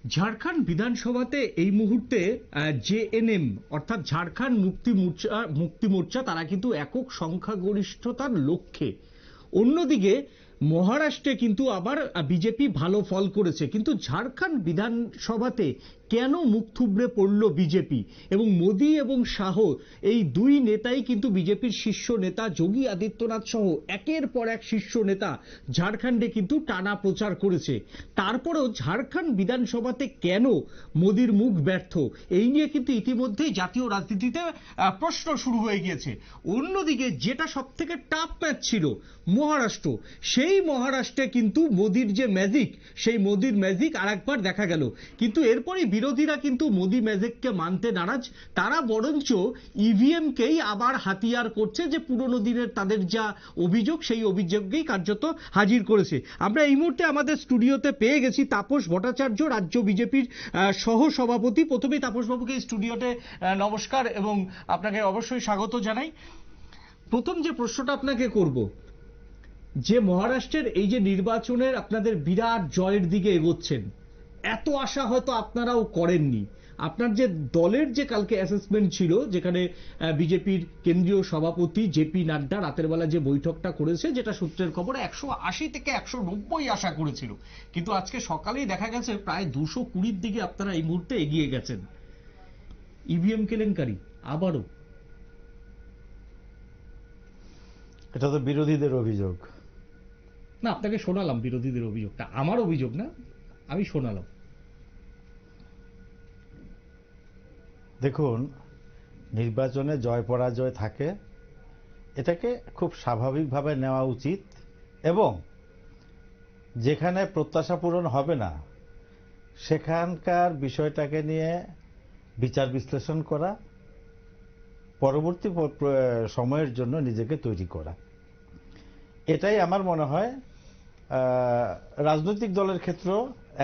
ঝাড়খণ্ড বিধানসভাতে এই মুহূর্তে জেএনএম অর্থাৎ ঝাড়খণ্ড মুক্তি মোর্চা তারা কিন্তু একক সংখ্যাগরিষ্ঠতার লক্ষ্যে। অন্যদিকে মহারাষ্ট্রে কিন্তু আবার বিজেপি ভালো ফল করেছে, কিন্তু ঝাড়খণ্ড বিধানসভাতে কেন মুখ থুবড়ে পড়ল বিজেপি? এবং মোদি এবং শাহ এই দুই নেতাই কিন্তু বিজেপির শীর্ষ নেতা, যোগী আদিত্যনাথ সহ একের পর এক শীর্ষ নেতা ঝাড়খণ্ডে কিন্তু টানা প্রচার করেছে। তারপরেও ঝাড়খণ্ড বিধানসভাতে কেন মোদির মুখ ব্যর্থ, এই নিয়ে কিন্তু ইতিমধ্যেই জাতীয় রাজনীতিতে প্রশ্ন শুরু হয়ে গিয়েছে। অন্যদিকে যেটা সব থেকে টাফ ম্যাচ ছিল মহারাষ্ট্র, সেই মহারাষ্ট্রে কিন্তু মোদির যে ম্যাজিক, সেই মোদির ম্যাজিক আরেকবার দেখা গেল। কিন্তু এরপরই বিরোধীরা কিন্তু মোদি ম্যাজিককে মানতে নারাজ। তারা বরঞ্চ ইভিএমকেই আবার হাতিয়ার করছে, যে পুরনো দিনের তাদের যা অভিযোগ সেই অভিযোগকেই কার্যত হাজির করেছে। আমরা এই মুহূর্তে আমাদের স্টুডিওতে পেয়ে গেছি তাপস ভট্টাচার্য, রাজ্য বিজেপির সহ সভাপতি। প্রথমেই তাপস বাবুকে স্টুডিওতে নমস্কার এবং আপনাকে অবশ্যই স্বাগত জানাই। প্রথম যে প্রশ্নটা আপনাকে করব, যে মহারাষ্ট্রের এই যে নির্বাচনের আপনাদের বিরাট জয়ের দিকে এগোচ্ছেন, এত আশা হয়তো আপনারাও করেননি। আপনার যে দলের যে কালকে অ্যাসেসমেন্ট ছিল, যেখানে বিজেপির কেন্দ্রীয় সভাপতি জেপি নাড্ডা রাতের বেলা যে বৈঠকটা করেছে, যেটা সূত্রের খবর 180 থেকে 190 আশা করেছিল, কিন্তু আজকে সকালেই দেখা গেছে প্রায় 220-র দিকে আপনারা এই মুহূর্তে এগিয়ে গেছেন। ইভিএম কেলেঙ্কারি আবারও? এটা তো বিরোধীদের অভিযোগ। না, আপনাকে শোনালাম বিরোধীদের অভিযোগটা, আমার অভিযোগ না, আমি শোনালাম। দেখুন, নির্বাচনে জয় পরাজয় থাকে, এটাকে খুব স্বাভাবিকভাবে নেওয়া উচিত, এবং যেখানে প্রত্যাশা পূরণ হবে না সেখানকার বিষয়টাকে নিয়ে বিচার বিশ্লেষণ করা, পরবর্তী সময়ের জন্য নিজেকে তৈরি করা, এটাই আমার মনে হয় রাজনৈতিক দলের ক্ষেত্রে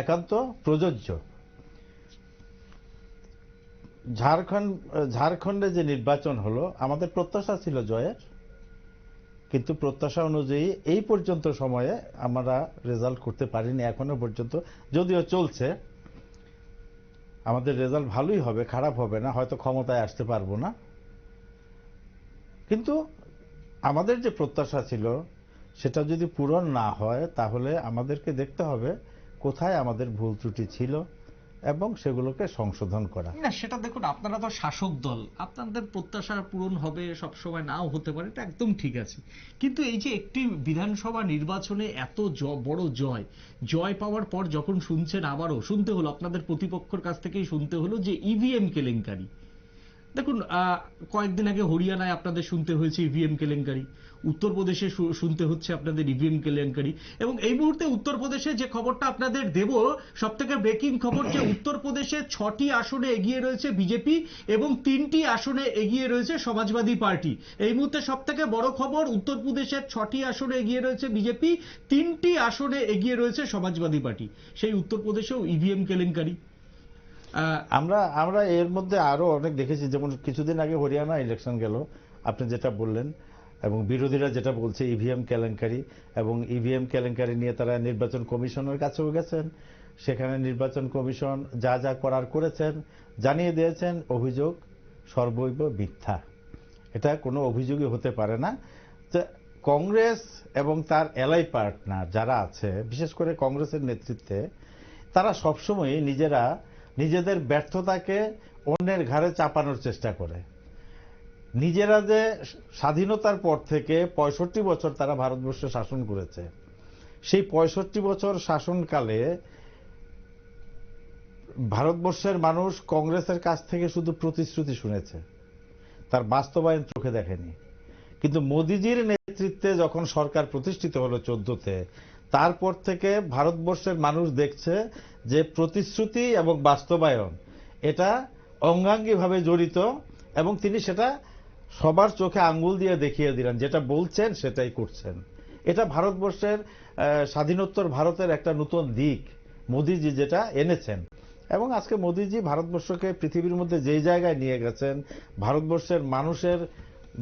একান্ত প্রযোজ্য। ঝাড়খণ্ডে যে নির্বাচন হলো, আমাদের প্রত্যাশা ছিল জয়ের, কিন্তু প্রত্যাশা অনুযায়ী এই পর্যন্ত সময়ে আমরা রেজাল্ট করতে পারিনি এখনো পর্যন্ত। যদিও চলছে, আমাদের রেজাল্ট ভালোই হবে, খারাপ হবে না, হয়তো ক্ষমতায় আসতে পারবো না, কিন্তু আমাদের যে প্রত্যাশা ছিল সেটা যদি পূরণ না হয় তাহলে আমাদেরকে দেখতে হবে কোথায় আমাদের ভুল ত্রুটি ছিল এবং সেগুলোকে সংশোধন করা। না, সেটা দেখুন, আপনারা তো শাসক দল, আপনাদের প্রত্যাশা পূরণ হবে, সবসময় নাও হতে পারে, এটা একদম ঠিক আছে। কিন্তু এই যে একটি বিধানসভা নির্বাচনে এত বড় জয় পাওয়ার পর যখন শুনছেন, আবারও শুনতে হলো, আপনাদের প্রতিপক্ষের কাছ থেকেই শুনতে হলো যে ইভিএম কেলেঙ্কারি। দেখুন, কয়েকদিন আগে হরিয়ানায় আপনাদের শুনতে হয়েছে ইভিএম কেলেঙ্কারি, উত্তরপ্রদেশে শুনতে হচ্ছে আপনাদের ইভিএম কেলেঙ্কারি, এবং এই মুহূর্তে উত্তরপ্রদেশে যে খবরটা আপনাদের দেব, সব থেকে ব্রেকিং খবর, যে উত্তরপ্রদেশে 6টি আসনে এগিয়ে রয়েছে বিজেপি এবং 3টি আসনে এগিয়ে রয়েছে সমাজবাদী পার্টি। এই মুহূর্তে সব থেকে বড় খবর, উত্তরপ্রদেশের 6টি আসনে এগিয়ে রয়েছে বিজেপি, 3টি আসনে এগিয়ে রয়েছে সমাজবাদী পার্টি। সেই উত্তরপ্রদেশেও ইভিএম কেলেঙ্কারি। আমরা এর মধ্যে আরো অনেক দেখেছি, যেমন কিছুদিন আগে হরিয়ানা ইলেকশন গেল, আপনি যেটা বললেন, এবং বিরোধীরা যেটা বলছে ইভিএম কেলেঙ্কারি, এবং ইভিএম কেলেঙ্কারি নিয়ে তারা নির্বাচন কমিশনের কাছেও গেছেন। সেখানে নির্বাচন কমিশন যা যা করার করেছেন, জানিয়ে দিয়েছেন অভিযোগ সর্বৈব মিথ্যা, এটা কোনো অভিযোগই হতে পারে না। কংগ্রেস এবং তার এলাই পার্টনার যারা আছে, বিশেষ করে কংগ্রেসের নেতৃত্বে, তারা সবসময় নিজেদের ব্যর্থতাকে অন্যের ঘাড়ে চাপানোর চেষ্টা করে। নিজেরা যে স্বাধীনতার পর থেকে 65 বছর তারা ভারতবর্ষে শাসন করেছে, সেই 65 বছর শাসনকালে ভারতবর্ষের মানুষ কংগ্রেসের কাছ থেকে শুধু প্রতিশ্রুতি শুনেছে, তার বাস্তবায়ন চোখে দেখেনি। কিন্তু মোদিজির নেতৃত্বে যখন সরকার প্রতিষ্ঠিত হলো 14তে, তারপর থেকে ভারতবর্ষের মানুষ দেখছে যে প্রতিশ্রুতি এবং বাস্তবায়ন এটা অঙ্গাঙ্গিভাবে জড়িত, এবং তিনি সেটা সবার চোখে আঙ্গুল দিয়ে দেখিয়ে দিলেন, যেটা বলছেন সেটাই করছেন। এটা ভারতবর্ষের স্বাধীনোত্তর ভারতের একটা নতুন দিক মোদিজি যেটা এনেছেন। এবং আজকে মোদিজি ভারতবর্ষকে পৃথিবীর মধ্যে যেই জায়গায় নিয়ে গেছেন, ভারতবর্ষের মানুষের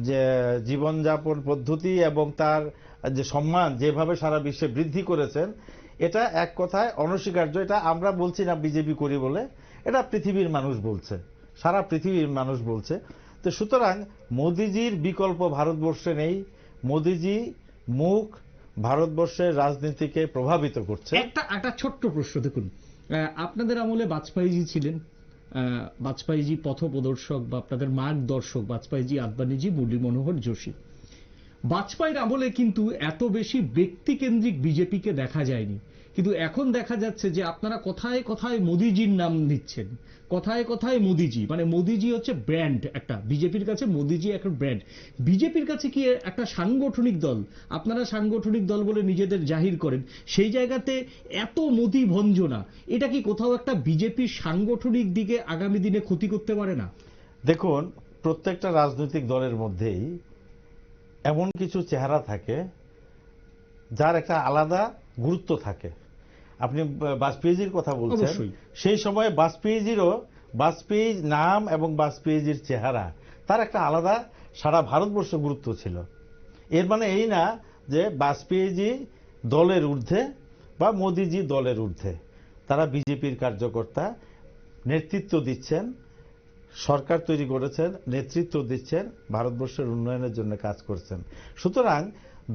যে জীবনযাপন পদ্ধতি এবং তার যে সম্মান যেভাবে সারা বিশ্বে বৃদ্ধি করেছেন, এটা এক কথায় অনস্বীকার্য। এটা আমরা বলছি না বিজেপি করি বলে, এটা পৃথিবীর মানুষ বলছে, সারা পৃথিবীর মানুষ বলছে। তো সুতরাং মোদিজির বিকল্প ভারতবর্ষে নেই। মোদিজি মুখ ভারতবর্ষের রাজনীতিকে প্রভাবিত করছে। একটা ছোট্ট প্রশ্ন দেখুন, আপনাদের আমলে বাজপেয়ীজি ছিলেন, বাজপেয়ীজি পথপ্রদর্শক বা আপনাদের মার্গদর্শক বাজপেয়ীজি, আদবানিজি, মুরলী মনোহর যোশী। বাজপেয়ীর আমলে কিন্তু এত বেশি ব্যক্তিকেন্দ্রিক বিজেপিকে দেখা যায়নি, কিন্তু এখন দেখা যাচ্ছে যে আপনারা কথায় কথায় মোদিজির নাম নিচ্ছেন, কথায় কথায় মোদিজি, মানে মোদিজি হচ্ছে ব্র্যান্ড একটা, বিজেপির কাছে মোদিজি একটা ব্র্যান্ড। বিজেপির কাছে কি একটা সাংগঠনিক দল, আপনারা সাংগঠনিক দল বলে নিজেদের জাহির করেন, সেই জায়গাতে এত মোদি ভঞ্জনা, এটা কি কোথাও একটা বিজেপির সাংগঠনিক দিকে আগামী দিনে ক্ষতি করতে পারে না? দেখুন, প্রত্যেকটা রাজনৈতিক দলের মধ্যেই এমন কিছু চেহারা থাকে যার একটা আলাদা গুরুত্ব থাকে। আপনি বাজপেয়ীজির কথা বলছেন, সেই সময় বাজপেয়ীর নাম এবং বাজপেয়ীজির চেহারা তার একটা আলাদা সারা ভারতবর্ষ গুরুত্ব ছিল। এর মানে এই না যে বাজপেয়ীজি দলের ঊর্ধ্বে বা মোদিজি দলের ঊর্ধ্বে। তারা বিজেপির কার্যকর্তা, নেতৃত্ব দিচ্ছেন, সরকার তৈরি করেছেন, নেতৃত্ব দিচ্ছেন, ভারতবর্ষের উন্নয়নের জন্য কাজ করছেন। সুতরাং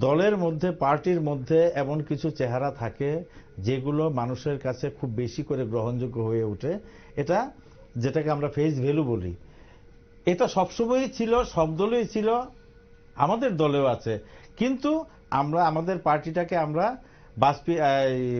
দলের মধ্যে, পার্টির মধ্যে এমন কিছু চেহারা থাকে যেগুলো মানুষের কাছে খুব বেশি করে গ্রহণযোগ্য হয়ে ওঠে। এটা যেটাকে আমরা ফেস ভ্যালু বলি, এটা সবসময়ই ছিল, সব দলেই ছিল, আমাদের দলেও আছে। কিন্তু আমরা আমাদের পার্টিটাকে আমরা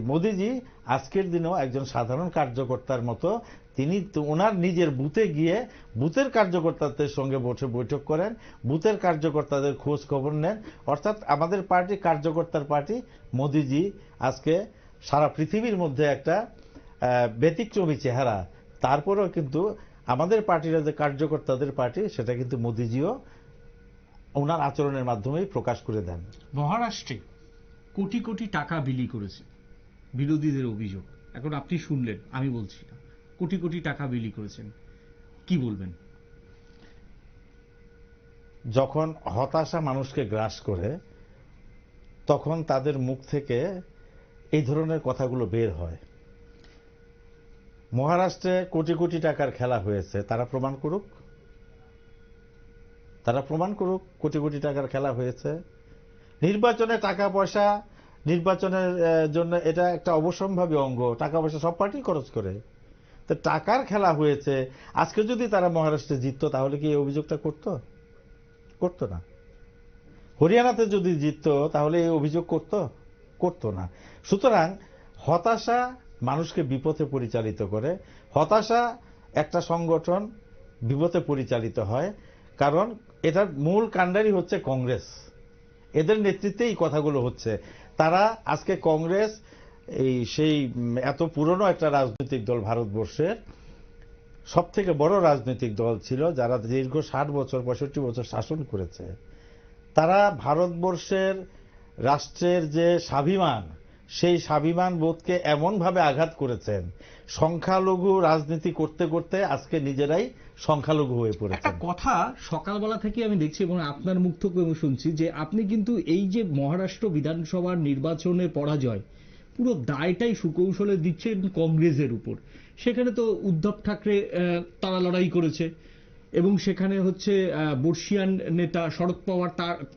মোদিজি আজকের দিনেও একজন সাধারণ কার্যকর্তার মতো, তিনি ওনার নিজের বুথে গিয়ে বুথের কার্যকর্তাদের সঙ্গে বসে বৈঠক করেন, বুথের কার্যকর্তাদের খোঁজ খবর নেন। অর্থাৎ আমাদের পার্টি কার্যকর্তার পার্টি। মোদিজি আজকে সারা পৃথিবীর মধ্যে একটা ব্যতিক্রমী চেহারা। তারপরেও কিন্তু আমাদের পার্টির যে কার্যকর্তাদের পার্টি, সেটা কিন্তু মোদিজিও ওনার আচরণের মাধ্যমেই প্রকাশ করে দেন। মহারাষ্ট্রে কোটি কোটি টাকা বিলি করেছে বিরোধীদের অভিযোগ, এখন আপনি শুনলেন, আমি বলছি না, কোটি কোটি টাকা বিলি করেছেন, কি বলবেন? যখন হতাশা মানুষকে গ্রাস করে, তখন তাদের মুখ থেকে এই ধরনের কথাগুলো বের হয়। মহারাষ্ট্রে কোটি কোটি টাকার খেলা হয়েছে, তারা প্রমাণ করুক, কোটি কোটি টাকার খেলা হয়েছে। নির্বাচনে টাকা পয়সা, নির্বাচনের জন্য এটা একটা অবশ্যম্ভাবী অঙ্গ, টাকা পয়সা সব পার্টি খরচ করে। তো টাকার খেলা হয়েছে। আজকে যদি তারা মহারাষ্ট্রে জিততো, তাহলে কি এই অভিযোগটা করতো না? হরিয়ানাতে যদি জিততো, তাহলে এই অভিযোগ করতো না। সুতরাং হতাশা মানুষকে বিপথে পরিচালিত করে। হতাশা একটা সংগঠন বিপথে পরিচালিত হয়, কারণ এটার মূল কাণ্ডারি হচ্ছে কংগ্রেস। এদের নেতৃত্বে এই কথাগুলো হচ্ছে। তারা আজকে কংগ্রেস সেই এত পুরনো একটা রাজনৈতিক দল, ভারতবর্ষের সব থেকে বড় রাজনৈতিক দল ছিল, যারা দীর্ঘ 60 বছর 65 বছর শাসন করেছে। তারা ভারতবর্ষের রাষ্ট্রের যে স্বাভিমান, সেই স্বাভিমান বোধকে এমনভাবে আঘাত করেছেন, সংখ্যালঘু রাজনীতি করতে করতে আজকে নিজেরাই সংখ্যালঘু হয়ে পড়েছে। একটা কথা সকালবেলা থেকে আমি দেখছি এবং আপনার মুখ থেকে আমি শুনছি যে আপনি কিন্তু এই যে মহারাষ্ট্র বিধানসভার নির্বাচনের পরাজয়, পুরো দায়টাই সুকৌশলে দিচ্ছেন কংগ্রেসের উপর। সেখানে তো উদ্ধব ঠাকরে তারা লড়াই করেছে, এবং সেখানে হচ্ছে বর্ষিয়ান নেতা শরদ পাওয়ার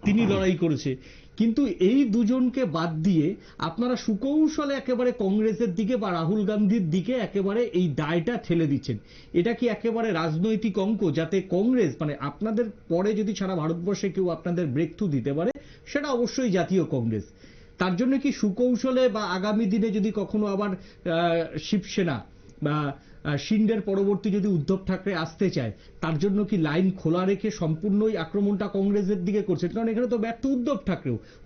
তিনি লড়াই করেছে, কিন্তু এই দুজনকে বাদ দিয়ে আপনারা সুকৌশলে একেবারে কংগ্রেসের দিকে বা রাহুল গান্ধীর দিকে একেবারে এই দায়টা ঠেলে দিচ্ছেন। এটা কি একেবারে রাজনৈতিক অঙ্ক, যাতে কংগ্রেস, মানে আপনাদের পরে যদি সারা ভারতবর্ষে কেউ আপনাদের ব্রেক থ্রু দিতে পারে, সেটা অবশ্যই জাতীয় কংগ্রেস। তার জন্য কি সুকৌশলে বা আগামী দিনে যদি কখনো আবার শিবসেনা বা শিন্ডের পরবর্তী যদি উদ্ধব ঠাকরে আসতে চায়, তার জন্য কি লাইন খোলা রেখে সম্পূর্ণই আক্রমণটা কংগ্রেসের দিকে করছে? কারণ এখানে তো ব্যর্থ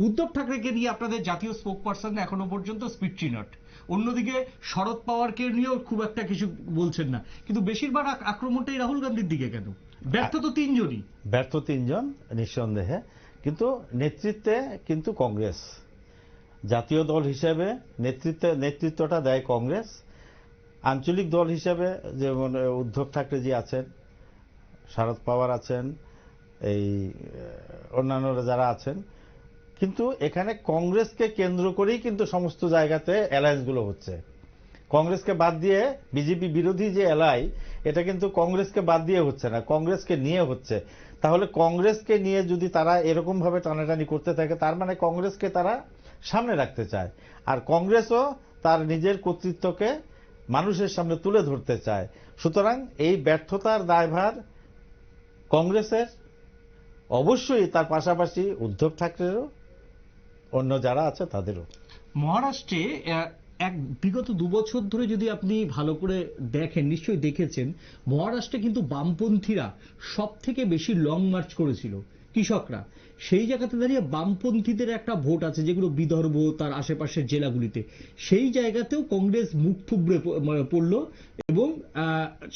উদ্ধব ঠাকরেকে নিয়ে আপনাদের জাতীয় স্পোক পারসন এখনো পর্যন্ত স্পিচি নট। অন্যদিকে শরদ পাওয়ারকে নিয়েও খুব একটা কিছু বলছেন না, কিন্তু বেশিরভাগ আক্রমণটাই রাহুল গান্ধীর দিকে কেন? ব্যর্থ তো তিনজনই। ব্যর্থ তিনজন নিঃসন্দেহে, কিন্তু নেতৃত্বে কিন্তু কংগ্রেস। জাতীয় দল হিসেবে নেতৃত্বটা দেয় কংগ্রেস। আঞ্চলিক দল হিসেবে যেমন উদ্ধব ঠাকরে জি আছেন, শরদ পাওয়ার আছেন, এই অন্যান্যরা যারা আছেন, কিন্তু এখানে কংগ্রেসকে কেন্দ্র করেই কিন্তু সমস্ত জায়গাতে অ্যালায়েন্স গুলো হচ্ছে। কংগ্রেসকে বাদ দিয়ে বিজেপি বিরোধী যে এলাই, এটা কিন্তু কংগ্রেসকে বাদ দিয়ে হচ্ছে না, কংগ্রেসকে নিয়ে হচ্ছে। তাহলে কংগ্রেসকে নিয়ে যদি তারা এরকম ভাবে টানাটানি করতে থাকে, তার মানে কংগ্রেসকে তারা সামনে রাখতে চায়, আর কংগ্রেসও তার নিজের কর্তৃত্বকে মানুষের সামনে তুলে ধরতে চায়। সুতরাং এই ব্যর্থতার দায়ভার কংগ্রেসের, অবশ্যই তার পাশাপাশি উদ্ধব ঠাকরেরও, অন্য যারা আছে তাদেরও। মহারাষ্ট্রে এক বিগত 2 বছর ধরে যদি আপনি ভালো করে দেখেন, নিশ্চয়ই দেখেছেন, মহারাষ্ট্রে কিন্তু বামপন্থীরা সব থেকে বেশি লং মার্চ করেছিল, কৃষকরা। সেই জায়গাতে দাঁড়িয়ে বামপন্থীদের একটা ভোট আছে যেগুলো বিদর্ভ তার আশেপাশের জেলাগুলিতে, সেই জায়গাতেও কংগ্রেস মুখ থুবড়ে পড়লো এবং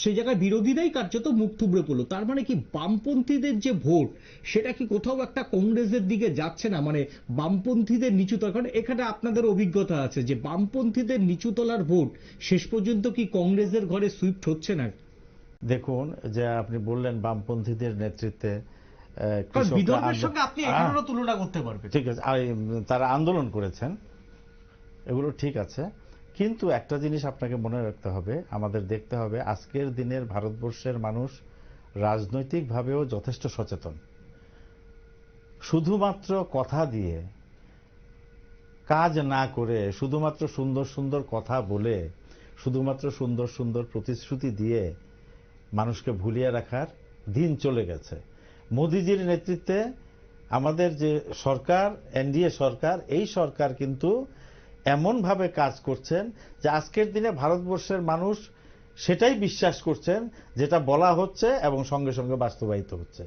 সেই জায়গায় বিরোধীরাই কার্যত মুখ থুবড়ে পড়লো। তার মানে কি বামপন্থীদের যে ভোট, সেটা কি কোথাও একটা কংগ্রেসের দিকে যাচ্ছে না? মানে বামপন্থীদের নিচুতলা, কারণ এখানে আপনাদের অভিজ্ঞতা আছে যে বামপন্থীদের নিচুতলার ভোট শেষ পর্যন্ত কি কংগ্রেসের ঘরে সুইফট হচ্ছে না? দেখুন, যে আপনি বললেন বামপন্থীদের নেতৃত্বে বিদর্ভের সঙ্গে আপনি এখানেও তুলনা করতে পারবেন। ঠিক আছে, তারা আন্দোলন করেছেন, এগুলো ঠিক আছে, কিন্তু একটা জিনিস আপনাকে মনে রাখতে হবে, আমাদের দেখতে হবে আজকের দিনের ভারতবর্ষের মানুষ রাজনৈতিকভাবেও যথেষ্ট সচেতন। শুধুমাত্র কথা দিয়ে, কাজ না করে, শুধুমাত্র সুন্দর সুন্দর কথা বলে, শুধুমাত্র সুন্দর সুন্দর প্রতিশ্রুতি দিয়ে মানুষকে ভুলিয়ে রাখার দিন চলে গেছে। মোদিজির নেতৃত্বে আমাদের যে সরকার, এনডিএ সরকার, এই সরকার কিন্তু এমনভাবে কাজ করছেন যে আজকের দিনে ভারতবর্ষের মানুষ সেটাই বিশ্বাস করছেন যেটা বলা হচ্ছে এবং সঙ্গে সঙ্গে বাস্তবায়িত হচ্ছে,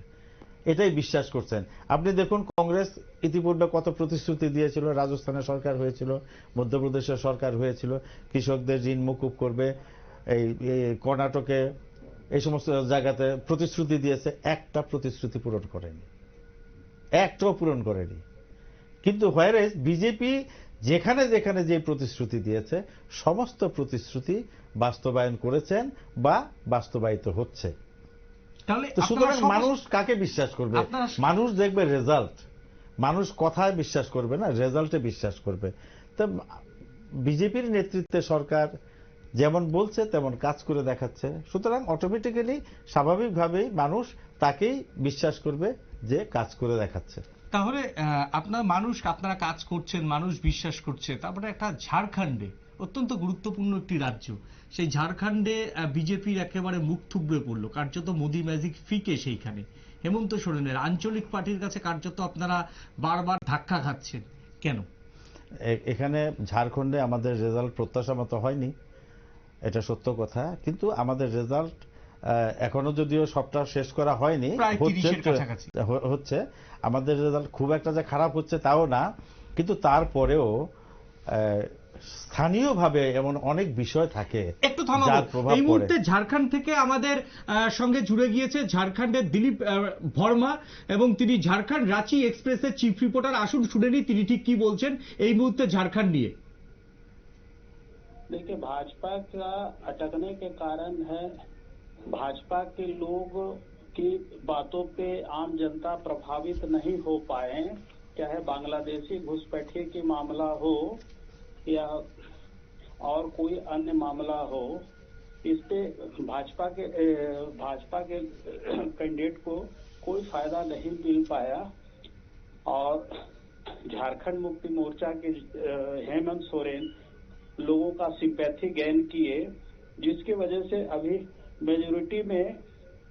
এটাই বিশ্বাস করছেন। আপনি দেখুন, কংগ্রেস ইতিপূর্বে কত প্রতিশ্রুতি দিয়েছিল, রাজস্থানে সরকার হয়েছিল, মধ্যপ্রদেশের সরকার হয়েছিল, কৃষকদের ঋণ মুকুব করবে, এই কর্ণাটকে, এই সমস্ত জায়গাতে প্রতিশ্রুতি দিয়েছে, একটা প্রতিশ্রুতি পূরণ করেনি, একটাও পূরণ করেনি। কিন্তু হোয়ারেজ বিজেপি যেখানে যেখানে যে প্রতিশ্রুতি দিয়েছে, সমস্ত প্রতিশ্রুতি বাস্তবায়ন করেছেন বা বাস্তবায়িত হচ্ছে। সুতরাং মানুষ কাকে বিশ্বাস করবে? মানুষ দেখবে রেজাল্ট, মানুষ কথায় বিশ্বাস করবে না, রেজাল্টে বিশ্বাস করবে। তো বিজেপির নেতৃত্বে সরকার যেমন বলছে তেমন কাজ করে দেখাচ্ছে, সুতরাং অটোমেটিক্যালি স্বাভাবিকভাবেই মানুষ তাকেই বিশ্বাস করবে যে কাজ করে দেখাচ্ছে। তাহলে আপনারা কাজ করছেন, মানুষ বিশ্বাস করছে। তারপরে একটা ঝাড়খণ্ডে অত্যন্ত গুরুত্বপূর্ণ একটি রাজ্য, সেই ঝাড়খণ্ডে বিজেপির একেবারে মুখ থুবড়ে পড়লো, কার্যত মোদি ম্যাজিক ফিকে সেইখানে। হেমন্ত সোরেনের আঞ্চলিক পার্টির কাছে কার্যত আপনারা বারবার ধাক্কা খাচ্ছেন কেন? এখানে ঝাড়খণ্ডে আমাদের রেজাল্ট প্রত্যাশা মতো হয়নি, এটা সত্য কথা, কিন্তু আমাদের রেজাল্ট এখনো যদিও সবটা শেষ করা হয়নি, হচ্ছে, আমাদের রেজাল্ট খুব একটা যে খারাপ হচ্ছে তাও না, কিন্তু তারপরেও স্থানীয়ভাবে এমন অনেক বিষয় থাকে। একটু থামাবো, এই মুহূর্তে ঝাড়খণ্ড থেকে আমাদের সঙ্গে জুড়ে গিয়েছে ঝাড়খণ্ডের দিলীপ ভর্মা, এবং তিনি ঝাড়খণ্ড রাঁচি এক্সপ্রেসের চিফ রিপোর্টার। আসুন শুনে নিই তিনি ঠিক কি বলছেন এই মুহূর্তে ঝাড়খণ্ড নিয়ে। देखिए, भाजपा का अटकने के कारण है भाजपा के लोग की बातों पे आम जनता प्रभावित नहीं हो पाए, चाहे बांग्लादेशी घुसपैठिए की मामला हो या और कोई अन्य मामला हो। इस पे भाजपा के कैंडिडेट को कोई फायदा नहीं मिल पाया, और झारखंड मुक्ति मोर्चा के हेमंत सोरेन लोगों का सिंपैथी गेन किए, जिसकी वजह से अभी मेजोरिटी में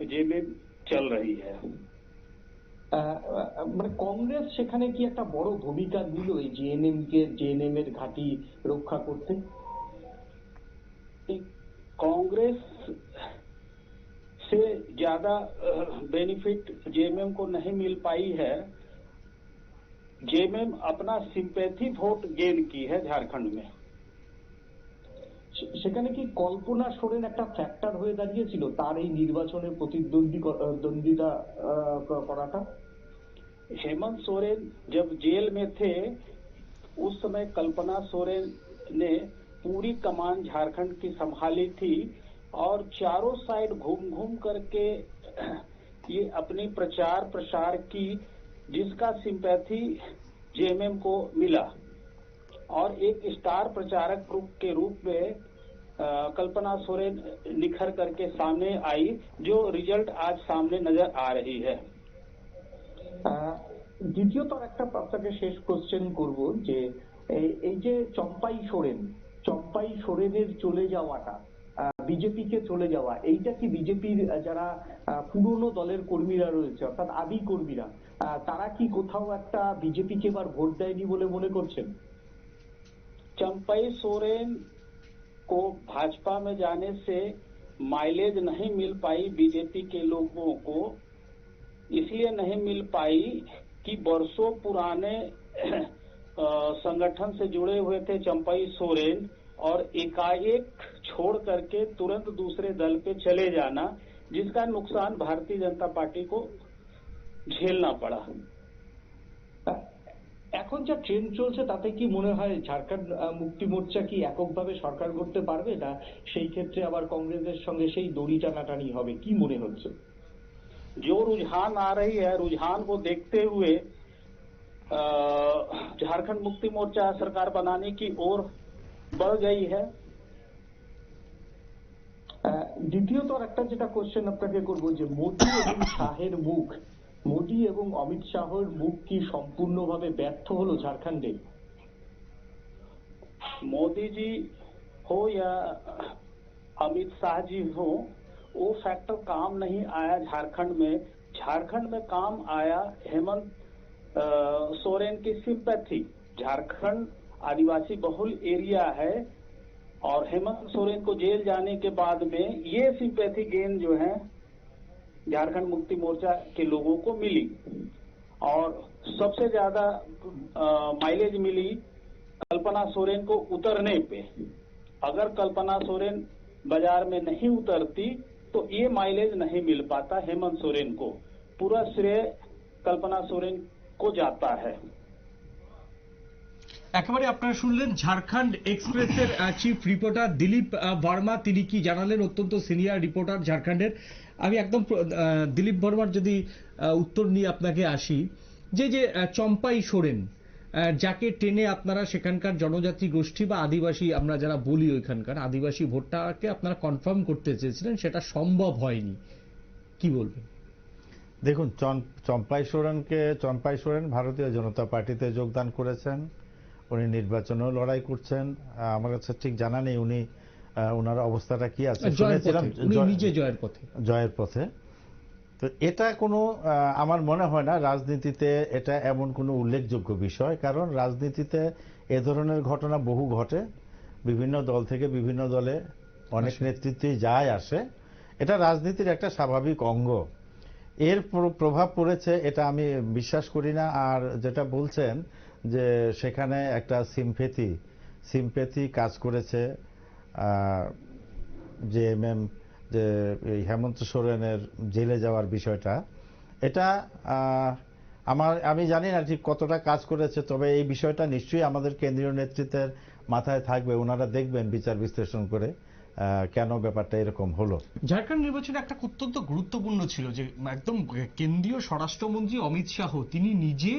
जेएमएम चल रही है। মানে কংগ্রেস সেখানে কি একটা বড় ভূমিকা নিল এই জেএনএম এর ঘাঁটি রক্ষা করতে? कांग्रेस से ज्यादा बेनिफिट जेएमएम को नहीं मिल पाई है। जेएमएम अपना सिंपैथी वोट गेन की है झारखंड में। সেখানে কি কল্পনা সোরেন একটা ফ্যাক্টর হয়ে দাঁড়িয়েছিল তার এই নির্বাচনে প্রতিদ্বন্দ্বিতা করাটা? हेमंत सोरेन जब जेल में थे उस समय कल्पना सोरेन ने पूरी कमान झारखंड की संभाली थी, और चारों साइड घूम घूम करके ये अपनी प्रचार प्रसार की, जिसका सिंपैथी जेएमएम को मिला और एक स्टार प्रचारक के रूप में कल्पना सोरेन निखर करके सामने आई, जो रिजल्ट आज सामने नजर आ रही है। দ্বিতীয়ত একটা আপনাকে শেষ কোশ্চেন করব যে এই যে চম্পাই সোরেনের চলে যাওয়াটা, বিজেপিকে চলে যাওয়া, এইটা কি বিজেপির যারা পুরনো দলের কর্মীরা রয়েছে অর্থাৎ আদি কর্মীরা, তারা কি কোথাও একটা বিজেপিকে এবার ভোট দেয়নি বলে মনে করছেন? चंपई सोरेन को भाजपा में जाने से माइलेज नहीं मिल पाई बीजेपी के लोगों को, इसलिए नहीं मिल पाई कि वर्षों पुराने संगठन से जुड़े हुए थे चंपई सोरेन और एकाएक छोड़ करके तुरंत दूसरे दल पे चले जाना, जिसका नुकसान भारतीय जनता पार्टी को झेलना पड़ा। এখন যা ট্রেন্ড চলছে তাতে কি মনে হয় ঝাড়খণ্ড মুক্তি মোর্চা কি এককভাবে সরকার করতে পারবে, না সেই ক্ষেত্রে আবার কংগ্রেসের সঙ্গে সেই দড়ি টানাটানি হবে, কি মনে হচ্ছে? जो रुझान आ रही है, रुझान को देखते हुए झारखंड मुक्ति मोर्चा सरकार बनाने की ओर बढ़ गई है। দ্বিতীয়ত একটা যেটা কোশ্চেন আপনাকে করবো যে মোদি এবং শাহের মুখ, মোদি এবং অমিত শাহের মুখ কি সম্পূর্ণভাবে ব্যর্থ হলো ঝাড়খণ্ডে? मोदी जी हो या अमित शाह जी हो, वो फैक्टर काम नहीं आया झारखंड में। झारखंड में काम आया हेमंत सोरेन की सिंपैथी। झारखंड आदिवासी बहुल एरिया है और हेमंत सोरेन को जेल जाने के बाद में ये सिंपैथी गेन जो है झारखंड मुक्ति मोर्चा के लोगों को मिली और सबसे ज्यादा माइलेज मिली कल्पना सोरेन को उतरने पे। अगर कल्पना सोरेन बाजार में नहीं उतरती तो ये माइलेज नहीं मिल पाता हेमंत सोरेन को। पूरा श्रेय कल्पना सोरेन को जाता है। একেবারে আপনারা শুনলেন ঝাড়খণ্ড এক্সপ্রেসের চিফ রিপোর্টার দিলীপ বর্মা, তিনি কি জানালেন, অত্যন্ত সিনিয়র রিপোর্টার ঝাড়খণ্ডের। আমি একদম দিলীপ বর্মার যদি উত্তর নিয়ে আপনাকে আসি, যে চম্পাই সোরেন যাকে টেনে আপনারা সেখানকার জনজাতি গোষ্ঠী বা আদিবাসী, আমরা যারা বলি ওইখানকার আদিবাসী ভোটটাকে আপনারা কনফার্ম করতে চেয়েছিলেন, সেটা সম্ভব হয়নি, কি বলবেন? দেখুন, চম্পাই সোরেন ভারতীয় জনতা পার্টিতে যোগদান করেছেন, উনি নির্বাচনেও লড়াই করছেন। আমার কাছে ঠিক জানা নেই উনি ওনার অবস্থাটা কি আছে, শুনেছিলাম জয়ের পথে। তো এটা কোনো আমার মনে হয় না রাজনীতিতে এটা এমন কোনো উল্লেখযোগ্য বিষয়, কারণ রাজনীতিতে এ ধরনের ঘটনা বহু ঘটে, বিভিন্ন দল থেকে বিভিন্ন দলে অনেক নেতৃত্বই যায় আসে, এটা রাজনীতির একটা স্বাভাবিক অঙ্গ। এর প্রভাব পড়েছে এটা আমি বিশ্বাস করি না। আর যেটা বলছেন যে সেখানে একটা সিম্পেথি কাজ করেছে, যে হেমন্ত সোরেনের জেলে যাওয়ার বিষয়টা, এটা আমি জানি না ঠিক কতটা কাজ করেছে, তবে এই বিষয়টা নিশ্চয়ই আমাদের কেন্দ্রীয় নেতৃত্বের মাথায় থাকবে, ওনারা দেখবেন বিচার বিশ্লেষণ করে কেন ব্যাপারটা এরকম হলো। ঝাড়খণ্ড নির্বাচনে একটা অত্যন্ত গুরুত্বপূর্ণ ছিল যে একদম কেন্দ্রীয় স্বরাষ্ট্রমন্ত্রী অমিত শাহ তিনি নিজে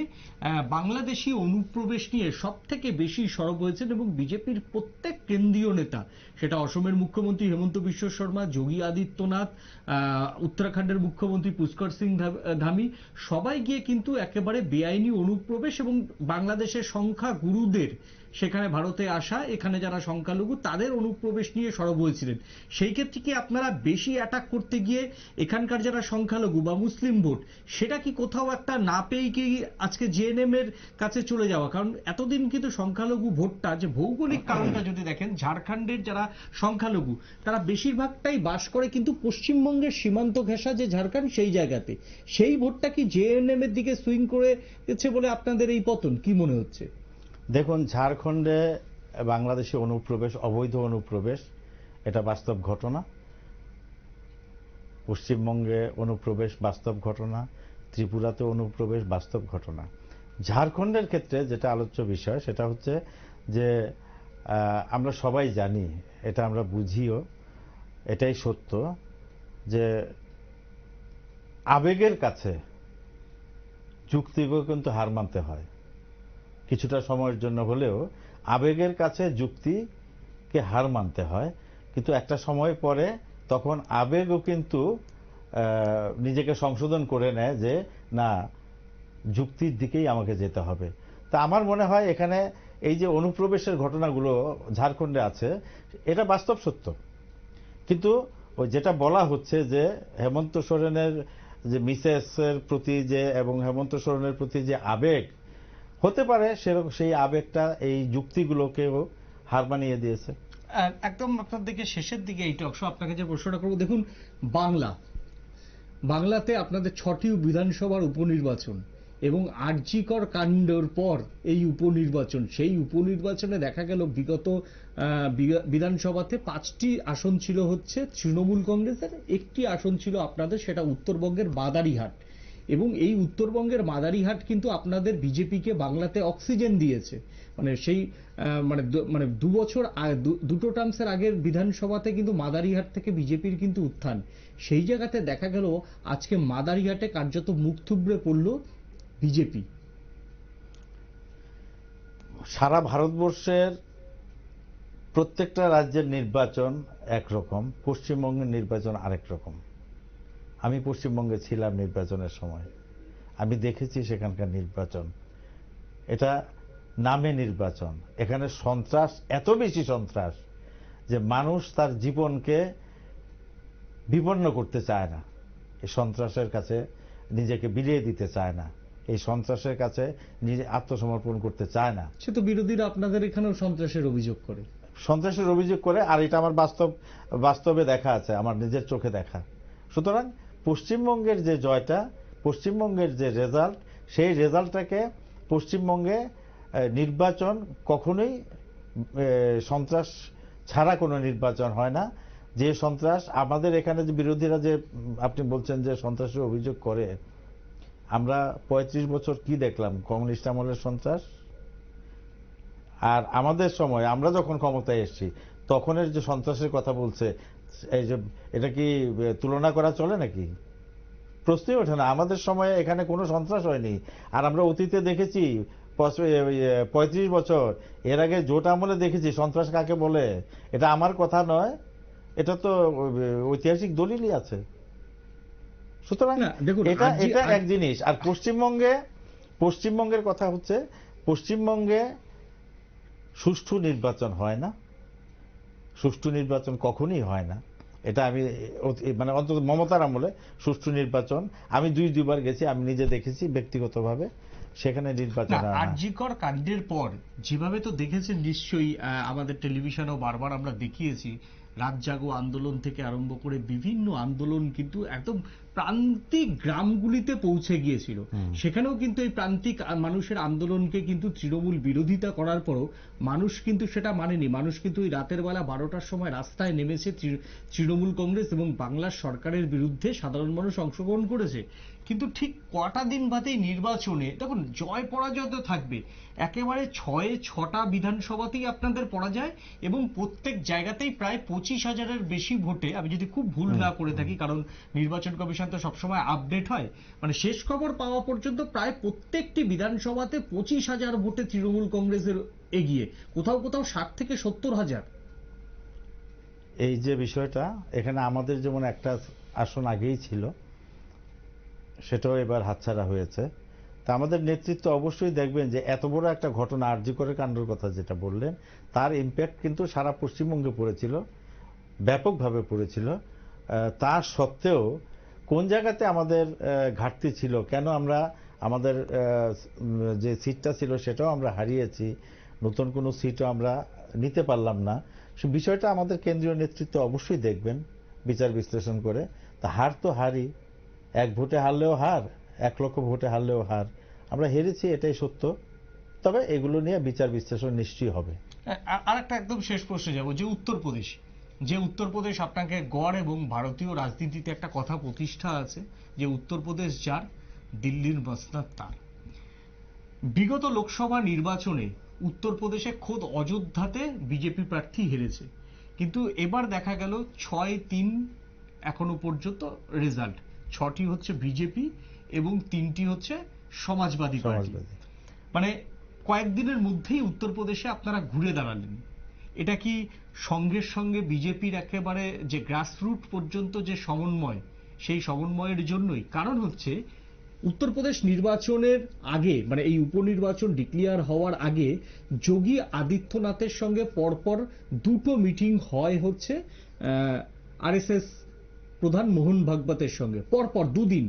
বাংলাদেশি অনুপ্রবেশ নিয়ে সব থেকে বেশি সরব হয়েছেন এবং বিজেপির প্রত্যেক কেন্দ্রীয় নেতা, সেটা অসমের মুখ্যমন্ত্রী হেমন্ত বিশ্ব শর্মা, যোগী আদিত্যনাথ, উত্তরাখণ্ডের মুখ্যমন্ত্রী পুষ্কর সিং ধামি, সবাই গিয়ে কিন্তু একেবারে বেআইনি অনুপ্রবেশ এবং বাংলাদেশের সংখ্যা গুরুদের সেখানে ভারতে আসা, এখানে যারা সংখ্যালঘু তাদের অনুপ্রবেশ নিয়ে সরব হয়েছিলেন। সেই ক্ষেত্রে কি আপনারা বেশি অ্যাটাক করতে গিয়ে এখানকার যারা সংখ্যালঘু বা মুসলিম ভোট, সেটা কি কোথাও একটা না পেয়ে কি আজকে জেএনএম এর কাছে চলে যাওয়া? কারণ এতদিন কিন্তু সংখ্যালঘু ভোটটা, যে ভৌগোলিক কারণটা যদি দেখেন, ঝাড়খণ্ডের যারা সংখ্যালঘু তারা বেশিরভাগটাই বাস করে কিন্তু পশ্চিমবঙ্গের সীমান্ত ঘেঁষা যে ঝাড়খণ্ড, সেই জায়গাতে সেই ভোটটা কি জেএনএম এর দিকে সুইং করেছে বলে আপনাদের এই পতন কি মনে হচ্ছে? দেখুন, ঝাড়খণ্ডে বাংলাদেশি অনুপ্রবেশ, অবৈধ অনুপ্রবেশ, এটা বাস্তব ঘটনা। পশ্চিমবঙ্গে অনুপ্রবেশ বাস্তব ঘটনা, ত্রিপুরাতে অনুপ্রবেশ বাস্তব ঘটনা। ঝাড়খণ্ডের ক্ষেত্রে যেটা আলোচ্য বিষয় সেটা হচ্ছে যে আমরা সবাই জানি, এটা আমরা বুঝিও, এটাই সত্য যে আবেগের কাছে যুক্তিকেও কিন্তু হার মানতে হয়। কিছুটা সময়ের জন্য হলেও আবেগের কাছে যুক্তিকে হার মানতে হয়, কিন্তু একটা সময় পরে তখন আবেগও কিন্তু নিজেকে সংশোধন করে নেয় যে না, যুক্তির দিকেই আমাকে যেতে হবে। তা আমার মনে হয় এখানে এই যে অনুপ্রবেশের ঘটনাগুলো ঝাড়খণ্ডে আছে, এটা বাস্তব সত্য, কিন্তু ওই যেটা বলা হচ্ছে যে হেমন্ত সোরেনের যে মিসেসের প্রতি যে এবং হেমন্ত সোরেনের প্রতি যে আবেগ হতে পারে, সেরকম সেই আবেগটা এই যুক্তিগুলোকেও হার মানিয়ে দিয়েছে। একদম আপনার দিকে শেষের দিকে এই টকশো আপনাকে যে প্রশ্নটা করবো, দেখুন বাংলাতে আপনাদের 6টি বিধানসভার উপনির্বাচন এবং আরজিকর কাণ্ডের পর এই উপনির্বাচন, সেই উপনির্বাচনে দেখা গেল বিগত বিধানসভাতে 5টি আসন ছিল হচ্ছে তৃণমূল কংগ্রেসের, 1টি আসন ছিল আপনাদের, সেটা উত্তরবঙ্গের মাদারিহাট। এবং এই উত্তরবঙ্গের মাদারিহাট কিন্তু আপনাদের বিজেপিকে বাংলাতে অক্সিজেন দিয়েছে। মানে সেই মানে 2 বছর দুটো টার্মসের আগের বিধানসভাতে কিন্তু মাদারিহাট থেকে বিজেপির কিন্তু উত্থান। সেই জায়গাতে দেখা গেল আজকে মাদারিহাটে কার্যত মুখ থুবড়ে পড়ল বিজেপি। সারা ভারতবর্ষের প্রত্যেকটা রাজ্যের নির্বাচন একরকম, পশ্চিমবঙ্গের নির্বাচন আরেক রকম। আমি পশ্চিমবঙ্গে ছিলাম নির্বাচনের সময়, আমি দেখেছি সেখানকার নির্বাচন। এটা নামে নির্বাচন, এখানে সন্ত্রাস, এত বেশি সন্ত্রাস যে মানুষ তার জীবনকে বিপন্ন করতে চায় না, এই সন্ত্রাসের কাছে নিজেকে বিলিয়ে দিতে চায় না, এই সন্ত্রাসের কাছে নিজে আত্মসমর্পণ করতে চায় না। সে তো বিরোধীরা আপনাদের এখানেও সন্ত্রাসের অভিযোগ করে, সন্ত্রাসের অভিযোগ করে, আর এটা আমার বাস্তবে দেখা আছে, আমার নিজের চোখে দেখা। সুতরাং পশ্চিমবঙ্গের যে জয়টা, পশ্চিমবঙ্গের যে রেজাল্ট, সেই রেজাল্টটাকে পশ্চিমবঙ্গে নির্বাচন কখনোই সন্ত্রাস ছাড়া কোনো নির্বাচন হয় না। যে সন্ত্রাস আমাদের এখানে যে বিরোধীরা যে আপনি বলছেন যে সন্ত্রাসের অভিযোগ করে, আমরা 35 বছর কি দেখলাম কমিউনিস্ট আমলের সন্ত্রাস, আর আমাদের সময় আমরা যখন ক্ষমতায় এসেছি তখনের যে সন্ত্রাসের কথা বলছে, এই যে এটা কি তুলনা করা চলে নাকি? প্রশ্নই ওঠে না। আমাদের সময়ে এখানে কোনো সন্ত্রাস হয়নি। আর আমরা অতীতে দেখেছি 35 বছর এর আগে জোট আমলে দেখেছি সন্ত্রাস কাকে বলে। এটা আমার কথা নয়, এটা তো ঐতিহাসিক দলিলই আছে। সুতরাং এটা এক জিনিস। আর পশ্চিমবঙ্গের কথা হচ্ছে, পশ্চিমবঙ্গে সুষ্ঠু নির্বাচন হয় না, সুষ্ঠু নির্বাচন কখনই হয় না। এটা আমি মানে অন্তত মমতার আমলে সুষ্ঠু নির্বাচন আমি 2বার গেছি, আমি নিজে দেখেছি ব্যক্তিগতভাবে, সেখানে নির্বাচন আরজিকর কাণ্ডের পর যেভাবে তো দেখেছেন নিশ্চয়ই, আমাদের টেলিভিশনেও বারবার আমরা দেখিয়েছি, রাত জাগো আন্দোলন থেকে আরম্ভ করে বিভিন্ন আন্দোলন কিন্তু একদম প্রান্তিক গ্রামগুলিতে পৌঁছে গিয়েছিল। সেখানেও কিন্তু এই প্রান্তিক মানুষের আন্দোলনকে কিন্তু তৃণমূল বিরোধিতা করার পরও মানুষ কিন্তু সেটা মানেনি। মানুষ কিন্তু ওই রাতের বেলা 12টার সময় রাস্তায় নেমেছে তৃণমূল কংগ্রেস এবং বাংলার সরকারের বিরুদ্ধে সাধারণ মানুষ অংশগ্রহণ করেছে। কিন্তু ঠিক কটা দিন বাদেই নির্বাচনে দেখুন জয় পরাজয় তো থাকবে, একেবারে 6টা বিধানসভাতেই আপনাদের পরাজয় এবং প্রত্যেক জায়গাতেই প্রায় 25,000-এর বেশি ভোটে, আমি যদি খুব ভুল না করে থাকি, কারণ নির্বাচন কমিশন তো সবসময় আপডেট হয়, মানে শেষ খবর পাওয়া পর্যন্ত প্রায় প্রত্যেকটি বিধানসভাতে 25,000 ভোটে তৃণমূল কংগ্রেসের এগিয়ে, কোথাও কোথাও 60 থেকে 70,000। এই যে বিষয়টা, এখানে আমাদের যেমন একটা আসন আগেই ছিল, সেটাও এবার হাতছাড়া হয়েছে। তা আমাদের নেতৃত্ব অবশ্যই দেখবেন যে এত বড় একটা ঘটনা, আরজিকরের কাণ্ডের কথা যেটা বললেন, তার ইম্প্যাক্ট কিন্তু সারা পশ্চিমবঙ্গে পড়েছিল, ব্যাপকভাবে পড়েছিল। তা সত্ত্বেও কোন জায়গাতে আমাদের ঘাটতি ছিল, কেন আমরা আমাদের যে সিটটা ছিল সেটাও আমরা হারিয়েছি, নতুন কোনো সিটও আমরা নিতে পারলাম না, সে বিষয়টা আমাদের কেন্দ্রীয় নেতৃত্ব অবশ্যই দেখবেন বিচার বিশ্লেষণ করে। তা হার তো হারি, 1 ভোটে হারলেও হার, 1 লক্ষ ভোটে হারলেও হার, আমরা হেরেছি, এটাই সত্য। তবে এগুলো নিয়ে বিচার বিশ্লেষণ নিশ্চয়ই হবে। আর একটা একদম শেষ প্রশ্নে যাব, যে উত্তরপ্রদেশ আপনাকে গড় এবং ভারতীয় রাজনীতিতে একটা কথা প্রতিষ্ঠা আছে যে উত্তরপ্রদেশ যার, দিল্লির মসনদ তার। বিগত লোকসভা নির্বাচনে উত্তরপ্রদেশে খোদ অযোধ্যাতে বিজেপি প্রার্থী হেরেছে, কিন্তু এবার দেখা গেল 6-3 এখনো পর্যন্ত রেজাল্ট, 6টি হচ্ছে বিজেপি এবং 3টি হচ্ছে সমাজবাদী পার্টি। মানে কয়েকদিনের মধ্যেই উত্তরপ্রদেশে আপনারা ঘুরে দাঁড়ালেন, এটা কি সঙ্গের সঙ্গে বিজেপির একেবারে যে গ্রাসরুট পর্যন্ত যে সমন্বয়, সেই সমন্বয়ের জন্যই? কারণ হচ্ছে উত্তরপ্রদেশ নির্বাচনের আগে, মানে এই উপনির্বাচন ডিক্লেয়ার হওয়ার আগে যোগী আদিত্যনাথের সঙ্গে পরপর দুটো মিটিং হয় হচ্ছে আরএসএস প্রধান মোহন ভাগবতের সঙ্গে, পরপর দুদিন,